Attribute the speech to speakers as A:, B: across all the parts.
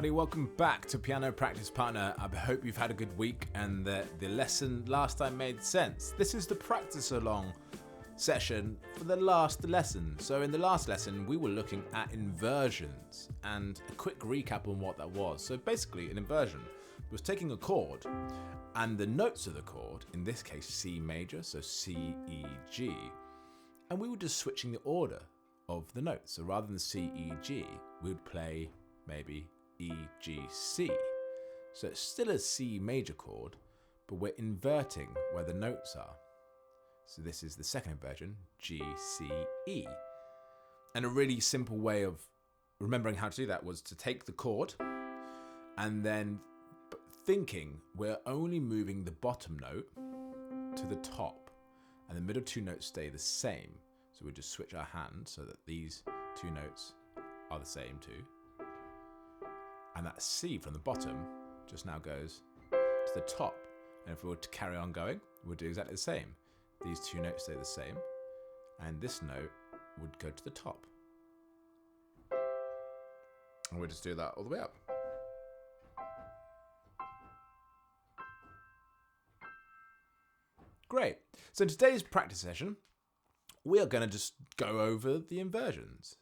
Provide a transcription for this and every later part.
A: everybody, welcome back to Piano Practice Partner. I hope you've had a good week and the lesson last time made sense. This is the practice along session for the last lesson. So in the last lesson we were looking at inversions, and a quick recap on what that was. So basically an inversion was taking a chord and the notes of the chord, in this case C major, so C, E, G, and we were just switching the order of the notes. So rather than C, E, G, we would play maybe E, G, C. So it's still a C major chord, but we're inverting where the notes are. So this is the second inversion, G, C, E. And a really simple way of remembering how to do that was to take the chord and then thinking we're only moving the bottom note to the top and the middle two notes stay the same. So we just switch our hand so that these two notes are the same too. And that C from the bottom just now goes to the top. And if we were to carry on going, we'd do exactly the same. These two notes stay the same, and this note would go to the top. And we'll just do that all the way up. Great. So in today's practice session, we are going to just go over the inversions.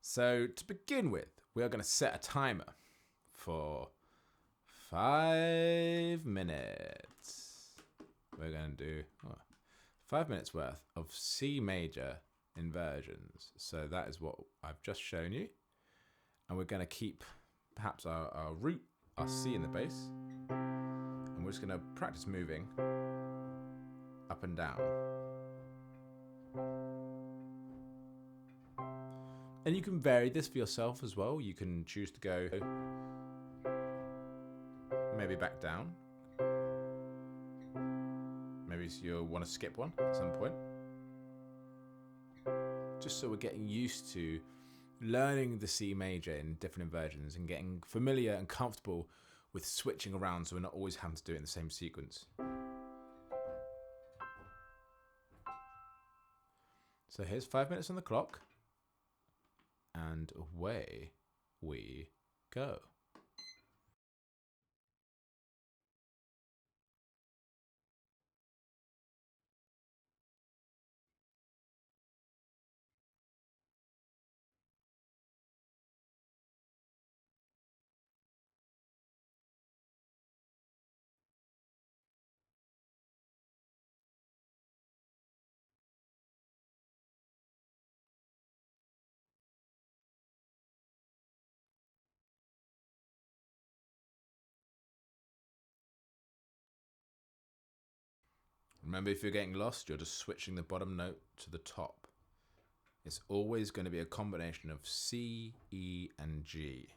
A: So to begin with, we are going to set a timer for 5 minutes. We're going to do 5 minutes worth of C major inversions. So that is what I've just shown you. And we're going to keep perhaps our root, our C in the bass. And we're just going to practice moving up and down. And you can vary this for yourself as well. You can choose to go maybe back down. Maybe you'll want to skip one at some point. Just so we're getting used to learning the C major in different inversions and getting familiar and comfortable with switching around so we're not always having to do it in the same sequence. So here's 5 minutes on the clock, and away we go. Remember, if you're getting lost, you're just switching the bottom note to the top. It's always going to be a combination of C, E, and G.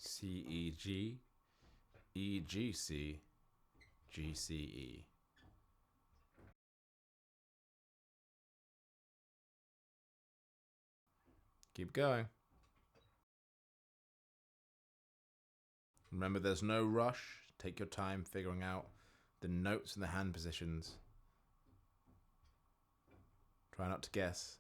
A: C, E, G, E, G, C, G, C, E. Keep going. Remember, there's no rush. Take your time figuring out the notes and the hand positions. Try not to guess.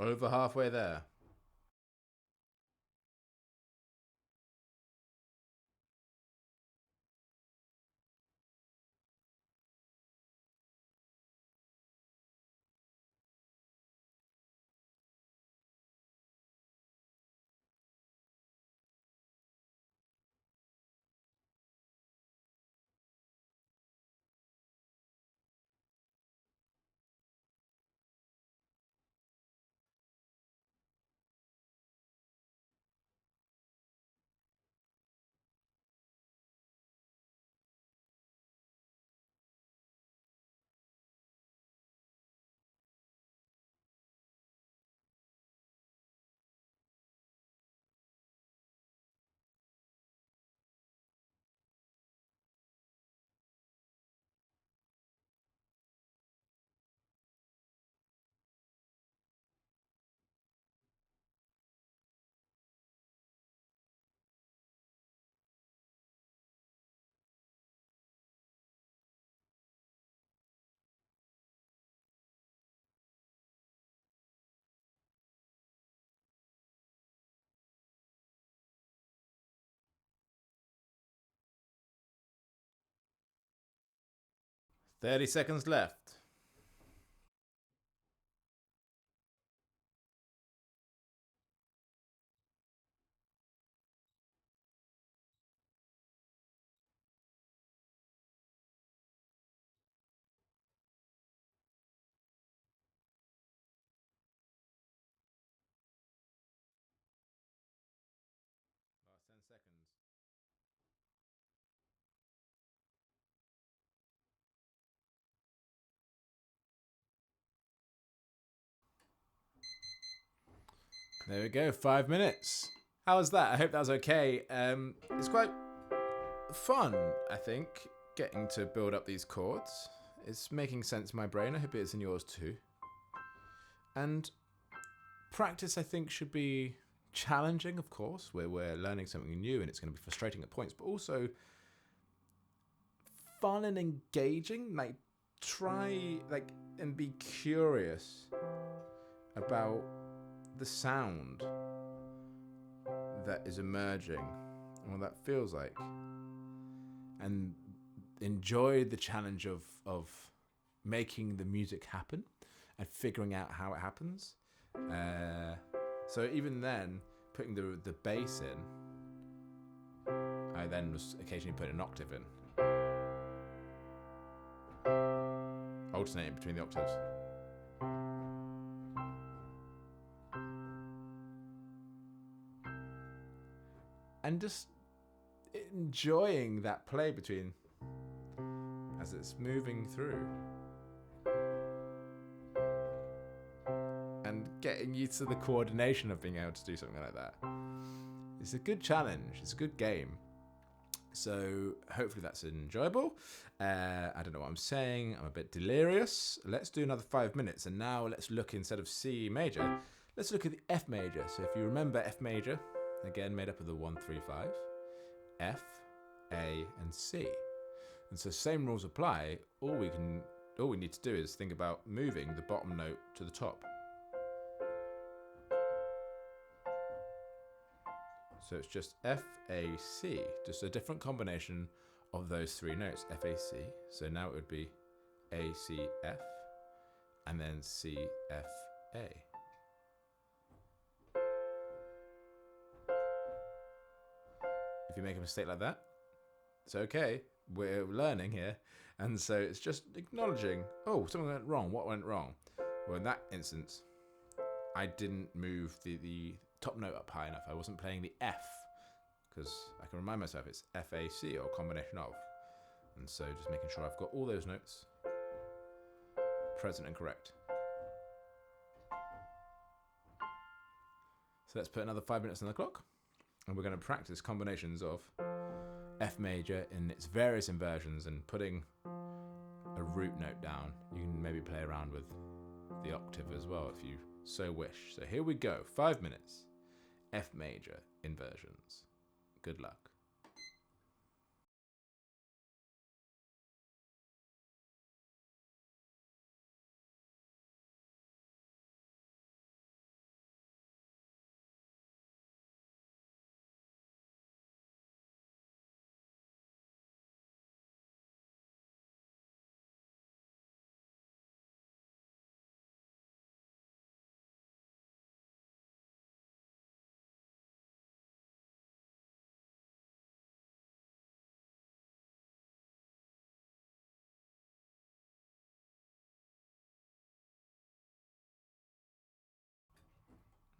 A: Over halfway there. $30 left. Last 10 seconds. There we go, 5 minutes. How was that? I hope that was okay. It's quite fun, I think, getting to build up these chords. It's making sense in my brain. I hope it is in yours too. And practice, I think, should be challenging, of course, where we're learning something new and it's going to be frustrating at points, but also fun and engaging. Like, try, and be curious about the sound that is emerging and what that feels like, and enjoy the challenge of making the music happen and figuring out how it happens. So even then, putting the bass in, I then was occasionally putting an octave in, alternating between the octaves. And just enjoying that play between as it's moving through. And getting used to the coordination of being able to do something like that. It's a good challenge. It's a good game. So hopefully that's enjoyable. I don't know what I'm saying. I'm a bit delirious. Let's do another 5 minutes. And now let's look, instead of C major, let's look at the F major. So if you remember F major, again made up of the 1, 3, 5, F, A, and C. And so same rules apply. All we need to do is think about moving the bottom note to the top. So it's just F, A, C, just a different combination of those three notes, F, A, C. So now it would be A, C, F, and then C, F, A. If you make a mistake like that, it's okay. We're learning here. And so it's just acknowledging, oh, something went wrong. What went wrong? Well, in that instance, I didn't move the top note up high enough. I wasn't playing the F, because I can remind myself it's F, A, C, or a combination of. And so just making sure I've got all those notes present and correct. So let's put another 5 minutes on the clock, and we're going to practice combinations of F major in its various inversions and putting a root note down. You can maybe play around with the octave as well if you so wish. So here we go, 5 minutes. F major inversions. Good luck.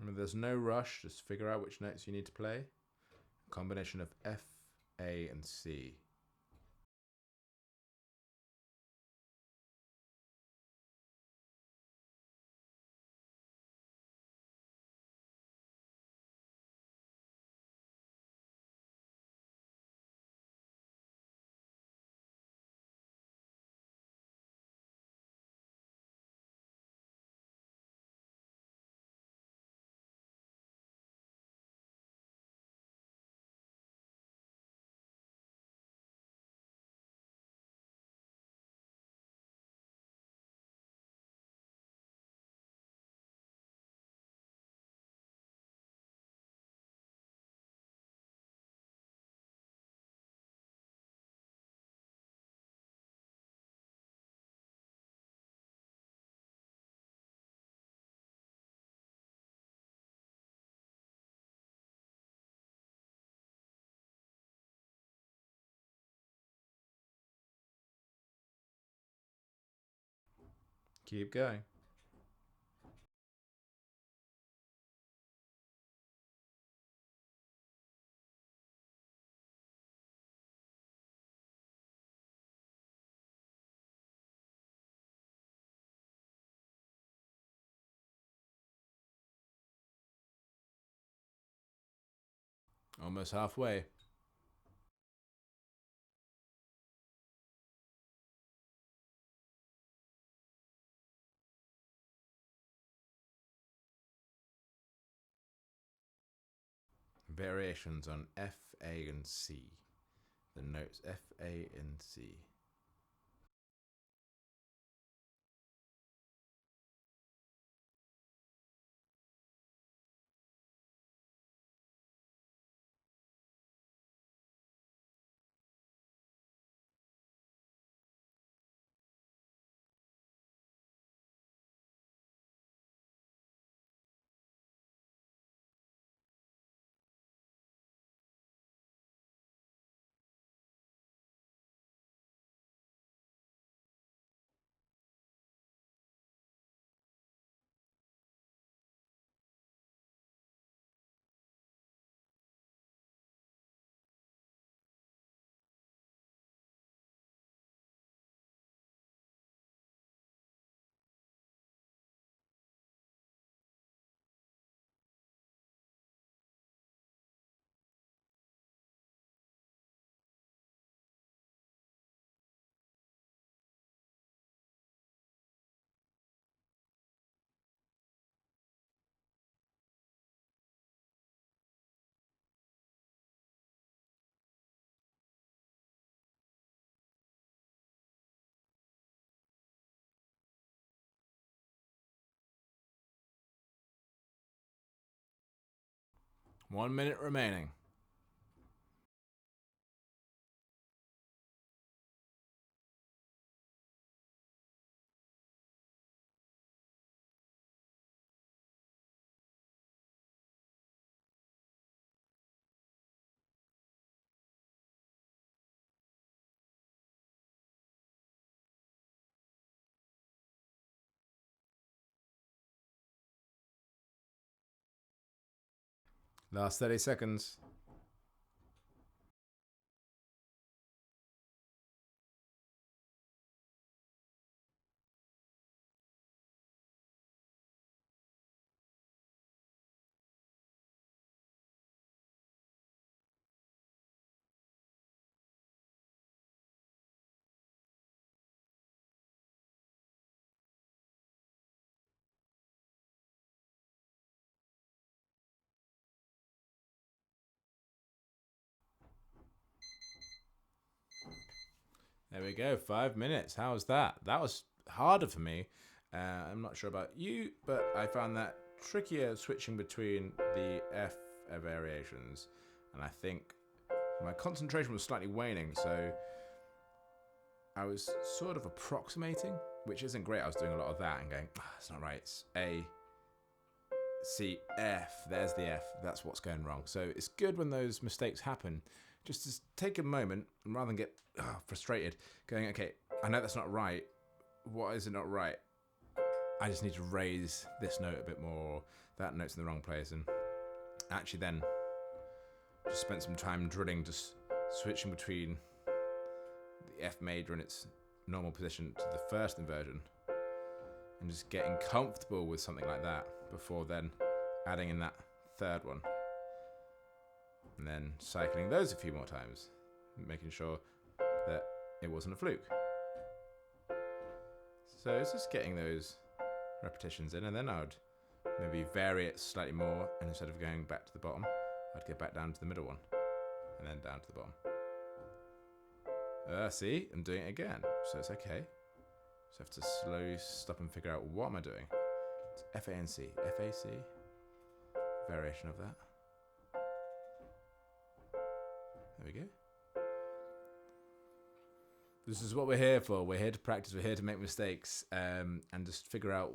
A: Remember, there's no rush. Just figure out which notes you need to play. A combination of F, A, and C. Keep going. Almost halfway. Variations on F, A, and C. The notes F, A, and C. One minute remaining. Last 30 seconds. There we go, 5 minutes. How was that? That was harder for me. I'm not sure about you, but I found that trickier switching between the F variations. And I think my concentration was slightly waning, so I was sort of approximating, which isn't great. I was doing a lot of that and going, it's not right. It's A, C, F. There's the F. That's what's going wrong. So it's good when those mistakes happen, just to take a moment and rather than get frustrated, going, okay, I know that's not right. What is it not right? I just need to raise this note a bit more, that note's in the wrong place, and actually then just spent some time drilling, just switching between the F major in its normal position to the first inversion, and just getting comfortable with something like that before then adding in that third one, and then cycling those a few more times, making sure that it wasn't a fluke. So it's just getting those repetitions in, and then I would maybe vary it slightly more, and instead of going back to the bottom, I'd go back down to the middle one, and then down to the bottom. See, I'm doing it again, so it's okay. So I have to slowly stop and figure out what am I doing. It's F, A, and C. F, A, C. Variation of that. There we go. This is what we're here for. We're here to practice. We're here to make mistakes, and just figure out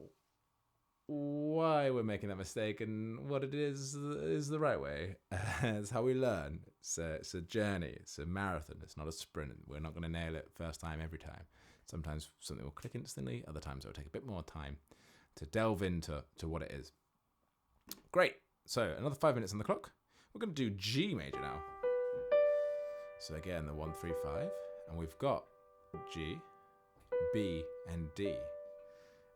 A: why we're making that mistake and what it is the right way. It's how we learn. It's a journey. It's a marathon. It's not a sprint. We're not going to nail it first time every time. Sometimes something will click instantly. Other times it will take a bit more time to delve into what it is. Great. So another 5 minutes on the clock. We're going to do G major now. So again, the 1, 3, 5, and we've got G, B, and D.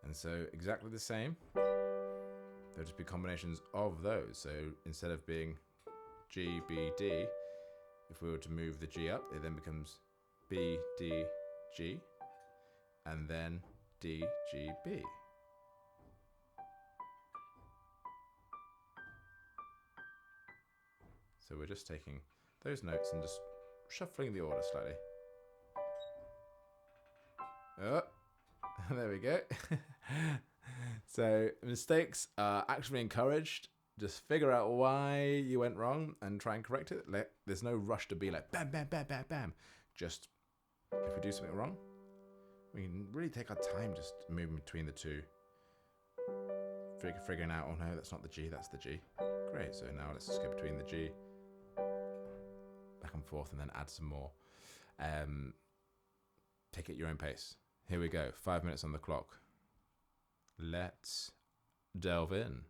A: And so exactly the same. There'll just be combinations of those. So instead of being G, B, D, if we were to move the G up, it then becomes B, D, G, and then D, G, B. So we're just taking those notes and just shuffling the order slightly. Oh, there we go. So mistakes are actually encouraged. Just figure out why you went wrong and try and correct it. There's no rush to be like bam, bam, bam, bam, bam. Just if we do something wrong, we can really take our time just moving between the two. Figuring out, oh no, that's not the G, that's the G. Great, so now let's just go between the G, back and forth, and then add some more. Take it at your own pace. Here we go, 5 minutes on the clock. Let's delve in.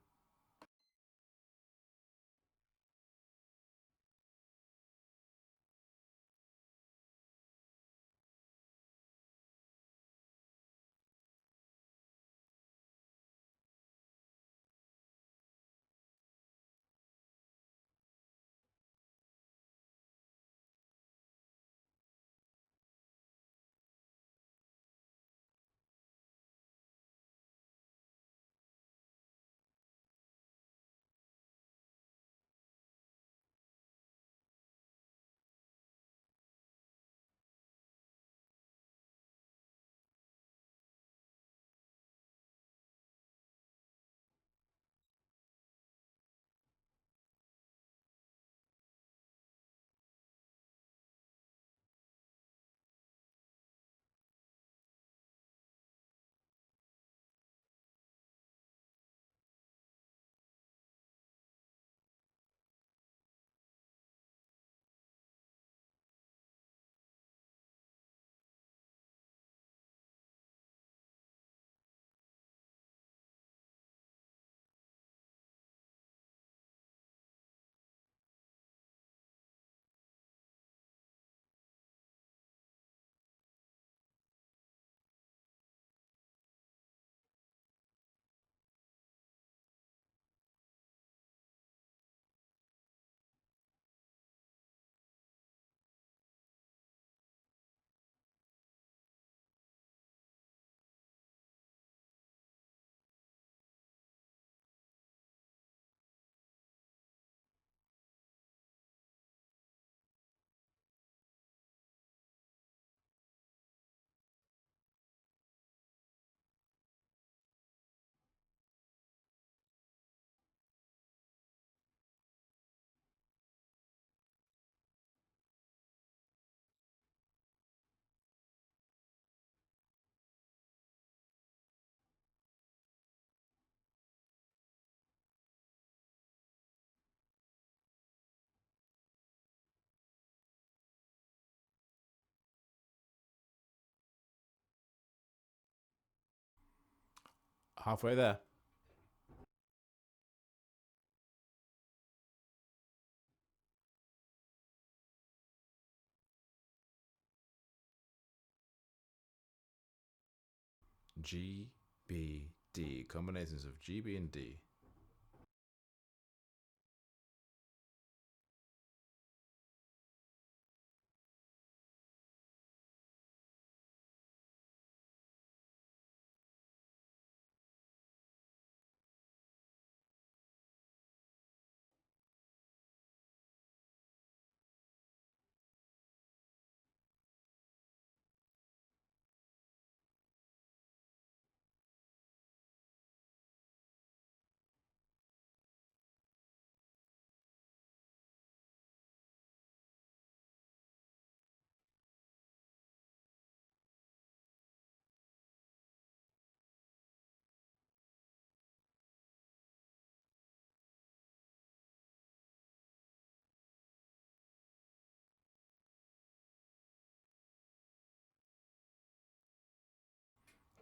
A: Halfway there. G, B, D. Combinations of G, B, and D.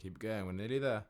A: Keep going, we're nearly there.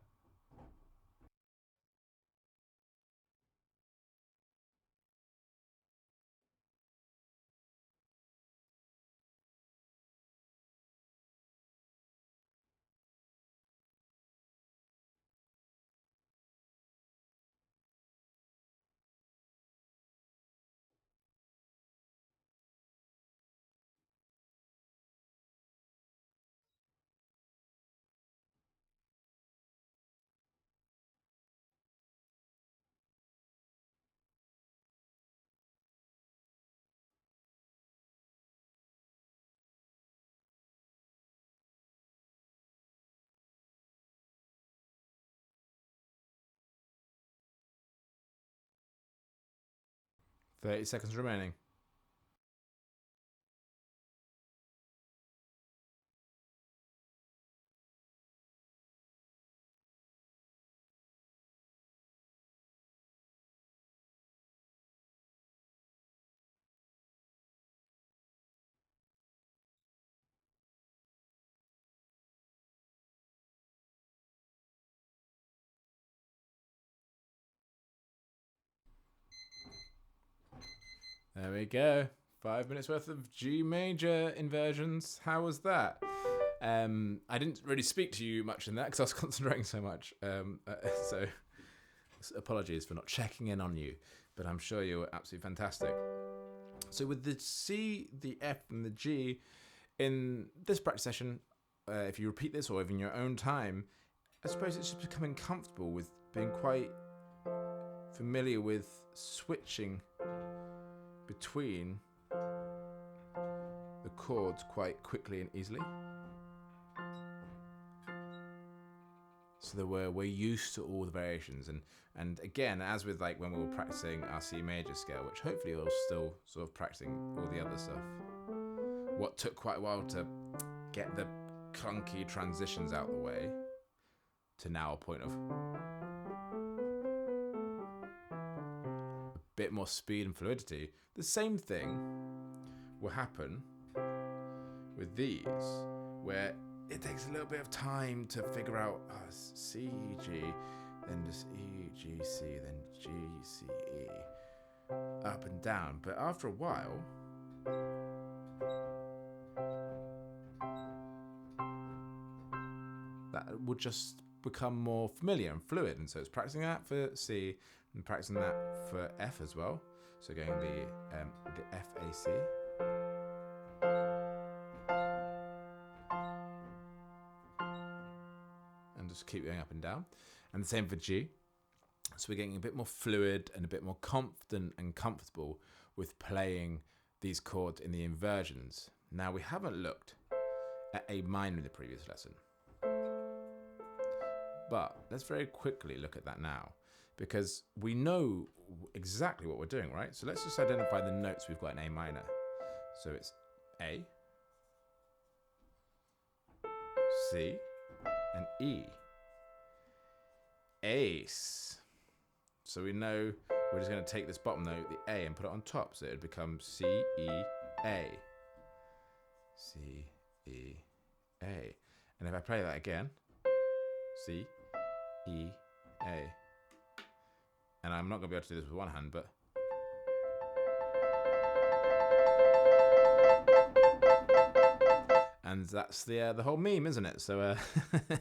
A: .30 seconds remaining. There we go. 5 minutes worth of G major inversions. How was that? I didn't really speak to you much in that because I was concentrating so much. So apologies for not checking in on you, but I'm sure you were absolutely fantastic. So with the C, the F, and the G, in this practice session, if you repeat this or even your own time, I suppose it's just becoming comfortable with being quite familiar with switching between the chords quite quickly and easily. So that we're used to all the variations, and again, as with like when we were practicing our C major scale, which hopefully we're still sort of practicing all the other stuff. What took quite a while to get the clunky transitions out the way, to now a point of a bit more speed and fluidity. The same thing will happen with these, where it takes a little bit of time to figure out C, G, then just E, G, C, then G, C, E, up and down. But after a while, that will just become more familiar and fluid. And so it's practicing that for C and practicing that for F as well. So going the F, A, C. And just keep going up and down. And the same for G. So we're getting a bit more fluid and a bit more confident and comfortable with playing these chords in the inversions. Now we haven't looked at A minor in the previous lesson, but let's very quickly look at that now, because we know exactly what we're doing, right? So let's just identify the notes we've got in A minor. So it's A, C, and E. Ace. So we know we're just going to take this bottom note, the A, and put it on top. So it would become C, E, A. C, E, A. And if I play that again, C, E, A. And I'm not going to be able to do this with one hand, but and And that's the whole meme, isn't it? So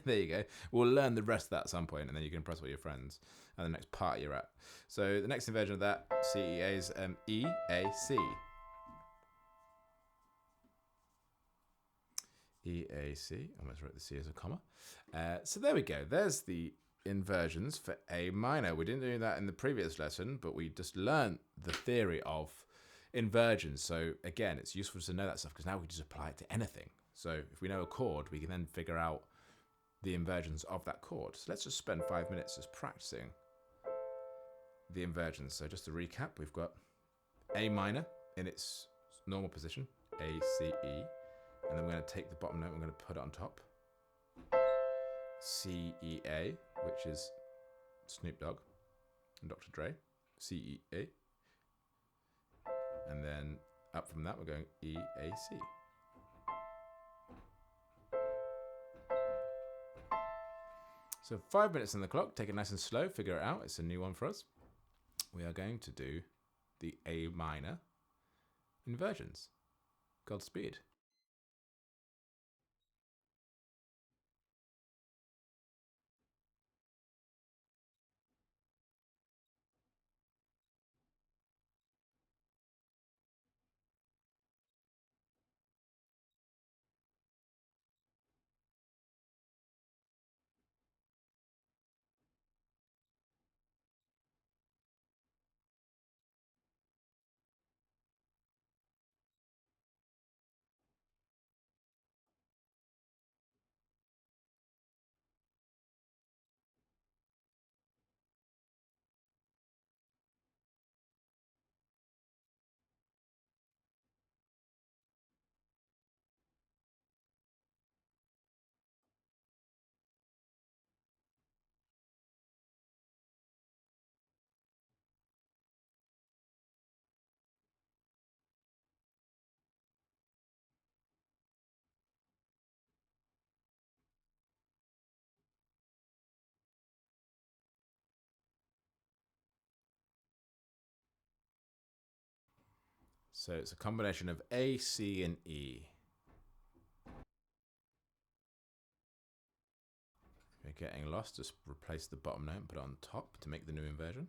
A: there you go. We'll learn the rest of that at some point, and then you can impress all your friends at the next party you're at. So the next inversion of that CEA is EAC. EAC. Almost wrote the C as a comma. So there we go. There's the inversions for A minor. We didn't do that in the previous lesson, but we just learned the theory of inversions. So again, it's useful to know that stuff because now we just apply it to anything. So if we know a chord, we can then figure out the inversions of that chord. So let's just spend 5 minutes just practicing the inversions. So just to recap, we've got A minor in its normal position, A, C, E, and then we're going to take the bottom note, we're going to put it on top. C, E, A, which is Snoop Dogg and Dr. Dre, C, E, A. And then up from that, we're going E, A, C. So 5 minutes on the clock, take it nice and slow, figure it out. It's a new one for us. We are going to do the A minor inversions. Godspeed. So it's a combination of A, C, and E. If you're getting lost, just replace the bottom note and put it on top to make the new inversion.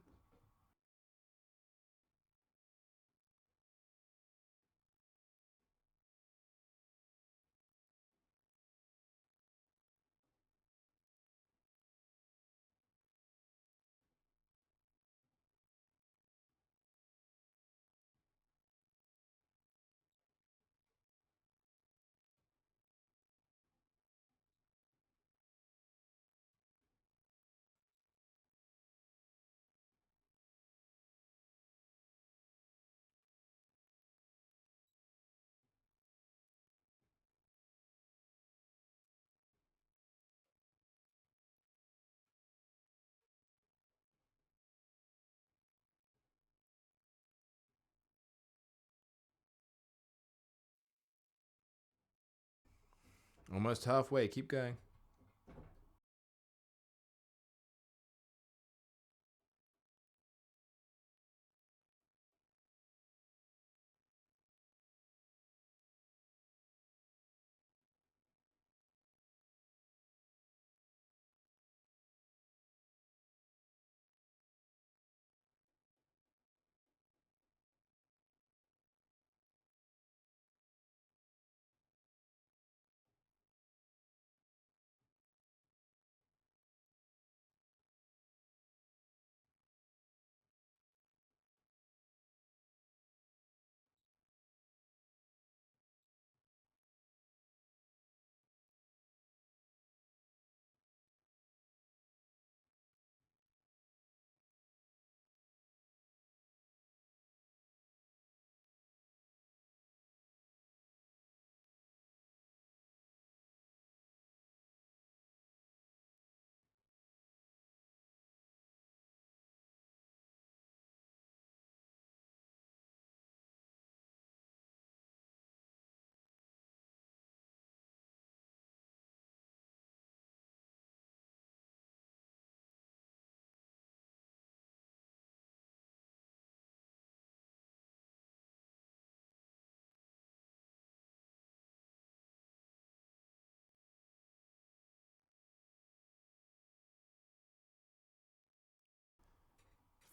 A: Almost halfway, keep going.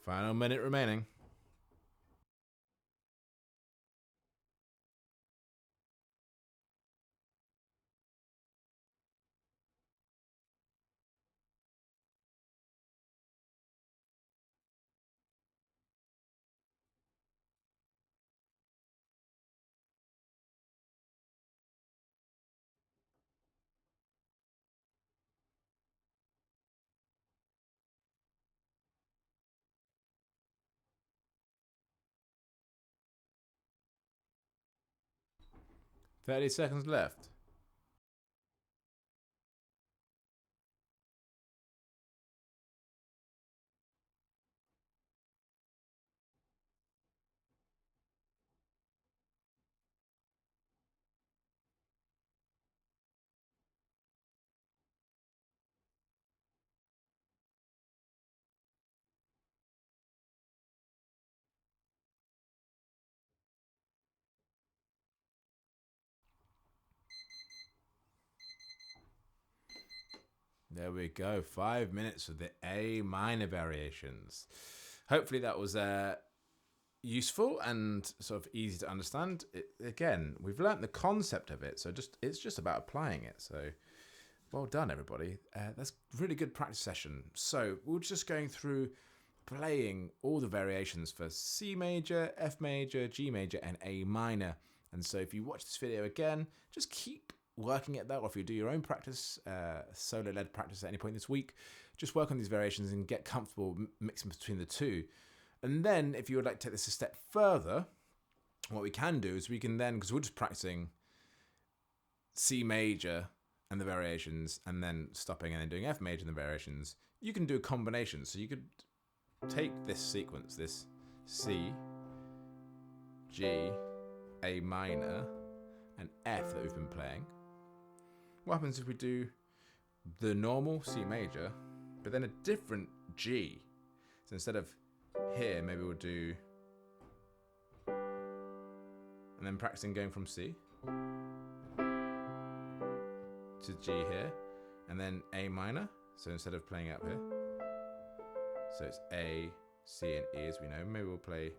A: Final minute remaining. $30 seconds left. There we go. 5 minutes for the A minor variations. Hopefully that was useful and sort of easy to understand. Again, we've learnt the concept of it, so it's just about applying it. So well done, everybody. That's a really good practice session. So we're just going through playing all the variations for C major, F major, G major, and A minor. And so if you watch this video again, just keep working at that, or if you do your own practice, solo-led practice at any point this week, just work on these variations and get comfortable mixing between the two. And then if you would like to take this a step further, what we can do is we can then, because we're just practicing C major and the variations, and then stopping and then doing F major and the variations, you can do a combination. So you could take this sequence, this C, G, A minor, and F that we've been playing. What happens if we do the normal C major, but then a different G? So instead of here, maybe we'll do, and then practicing going from C to G here, and then A minor. So instead of playing up here, so it's A, C, and E as we know. Maybe we'll play,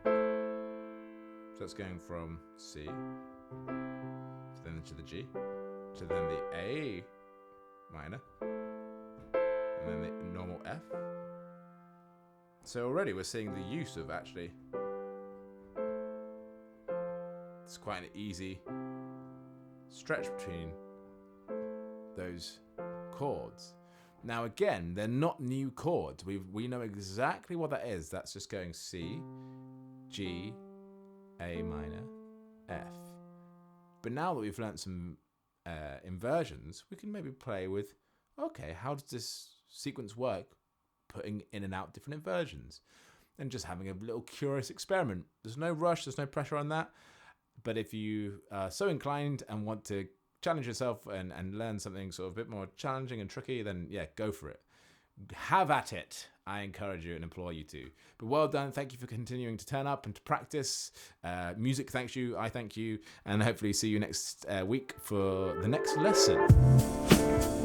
A: so it's going from C to then to the G, to then the A minor, and then the normal F. So already we're seeing the use of actually, it's quite an easy stretch between those chords. Now again, they're not new chords. We know exactly what that is. That's just going C, G, A minor, F. But now that we've learnt some inversions, we can maybe play with, okay, how does this sequence work putting in and out different inversions? And just having a little curious experiment. There's no rush, there's no pressure on that. But if you are so inclined and want to challenge yourself and learn something sort of a bit more challenging and tricky, then yeah, go for it. Have at it. I encourage you and implore you to. But well done. Thank you for continuing to turn up and to practice. Music thanks you. I thank you. And hopefully see you next week for the next lesson.